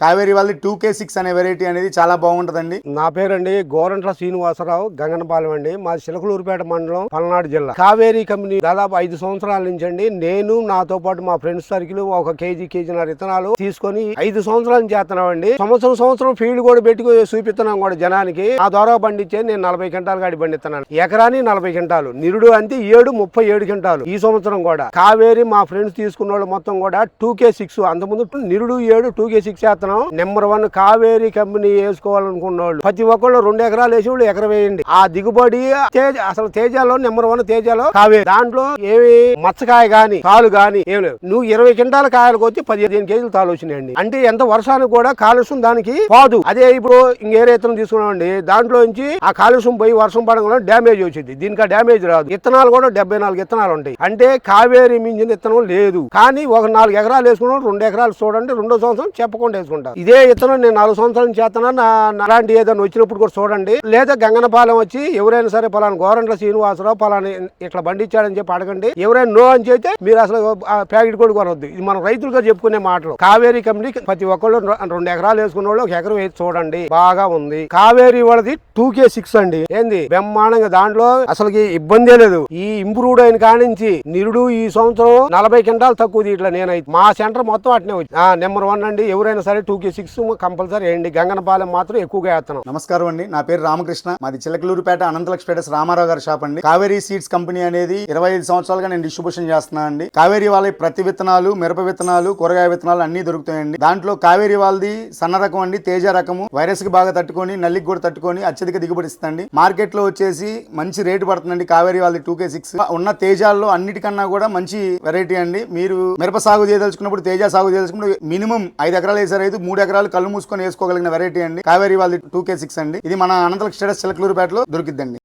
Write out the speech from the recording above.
కావేరి వాళ్ళది 2K6 అనే variety అనేది చాలా బాగుంటదండి. నా పేరండి గోరంట్ల శ్రీనివాసరావు, గంగనపాలెం అండి. మాది చిలకలూరుపేట మండలం, పల్నాడు జిల్లా. కావేరి కంపెనీ దాదాపు 5 సంవత్సరాల నుంచి అండి నేను నాతో పాటు మా ఫ్రెండ్స్ సర్కిల్ ఒక కేజీన్నర విత్తనాలు తీసుకొని 5 సంవత్సరాల నుంచి చేస్తున్నామండి. సంవత్సరం ఫీల్డ్ కూడా పెట్టి చూపిస్తున్నాం కూడా జనానికి. ఆ ద్వారా పండించే నేను 40 క్వింటాలు గాడి పండిస్తున్నాను. ఎకరాని 40 క్వింటాలు. నిరుడు అంటే 37 క్వింటాలు. ఈ సంవత్సరం కూడా కావేరి మా ఫ్రెండ్స్ తీసుకున్న వాళ్ళు మొత్తం కూడా 2K6. అంతకుముందు నిరుడు 2K6 చేస్తున్నాం. నెంబర్ 1 కావేరి కంపెనీ వేసుకోవాలనుకున్న వాళ్ళు ప్రతి ఒక్కళ్ళు 2 ఎకరాలు వేసి వాళ్ళు ఎకరం వేయండి. ఆ దిగుబడి అసలు తేజాలో నెంబర్ 1 తేజాలో కావేరి. దాంట్లో ఏమి మచ్చకాయ గాని తాలు గాని ఏమి లేవు. నువ్వు 20 క్వింటాల కాయలకు వచ్చి 15 కేజీలు తాలు వచ్చినాయండి. అంటే ఎంత వర్షానికి కూడా కాలుష్యం దానికి పోదు. అదే ఇప్పుడు ఇంకేరే ఇత్తనం తీసుకున్నామండి, దాంట్లో నుంచి ఆ కాలుష్యం పోయి వర్షం పడడం డ్యామేజ్ వచ్చింది. దీనికి ఆ డ్యామేజ్ రాదు. విత్తనాలు కూడా 74 విత్తనాలు ఉంటాయి. అంటే కావేరి మించిన విత్తనం లేదు. కానీ ఒక 4 ఎకరాలు వేసుకున్నాం, 2 ఎకరాలు చూడండి, 2వ సంవత్సరం చెప్పకుండా వేసుకుంటాం. ఇదే విత్తనం నేను 4 సంవత్సరాల నుంచి చేస్తున్నా. అలాంటి ఏదైనా వచ్చినప్పుడు కూడా చూడండి. లేదా గంగనపాలెం వచ్చి ఎవరైనా సరే పలానా గోరంట్ల శ్రీనివాసరావు పలానా ఇట్లా పండించాడని చెప్పి అడగండి. ఎవరైనా నో అని చెప్తే మీరు అసలు ప్యాకెట్ కూడా కొనవద్దు. ఇది మనం రైతులుగా చెప్పుకునే మాటలు. కావేరి కంపెనీ ప్రతి ఒక్కళ్ళు 2 ఎకరాలు వేసుకున్న వాళ్ళు 1 ఎకరం వేసి చూడండి, బాగా ఉంది. కావేరి వాళ్ళది 2K6 అండి. ఏంది బ్రహ్మాండంగా, దాంట్లో అసలుకి ఇబ్బందే లేదు. ఈ ఇంప్రూవ్డ్ అయిన కానించి నిరుడు ఈ సంవత్సరం 40 క్వింటాలు తక్కువ ఇట్లా నేనైతే మా సెంటర్ మొత్తం అట్నే వచ్చి నెంబర్ 1 అండి. ఎవరైనా సరే 2K6 కంపల్సరీ వేయండి. గంగనపాలెం మాత్రం ఎక్కువగా వేస్తున్నాం. నమస్కారం అండి, నా పేరు రామకృష్ణ. మాది చిలకలూరుపేట అనంతలక్ష్మి రామారావు గారి షాప్ అండి. కావేరి సీడ్స్ కంపెనీ అనేది 25 సంవత్సరాలుగా నేను డిస్ట్రిబ్యూషన్ చేస్తున్నా అండి. కావేరి వాళ్ళ ప్రతి విత్తనాలు, మిరప విత్తనాలు, కూరగాయ విత్తనాలు అన్ని దొరుకుతాయండి. దాంట్లో కావేరి వాళ్ళది సన్న రకం అండి, తేజ రకము. వైరస్ కి బాగా తట్టుకొని, నల్లికి కూడా తట్టుకొని అత్యధిక దిగుబడి ఇస్తుంది. మార్కెట్ లో వచ్చేసి మంచి రేటు పడుతుందండి. కావేరి వాళ్ళది 2K6 ఉన్న తేజాల్లో అన్నిటికన్నా కూడా మంచి వెరైటీ అండి. మీరు మిరప సాగు చేయదలుచుకున్నప్పుడు, తేజ సాగు చేయదలుచుకున్నప్పుడు మినిమం 5 ఎకరాలు వేసారు, 3 ఎకరాలు కళ్ళు మూసుకొని వేసుకోగలిగిన వెరైటీ అండి కావేరి వాళ్ళది 2K6 అండి. ఇది మన అనంతలక్ష్మి చిలకలూరుపేటలో దొరికిద్దండి.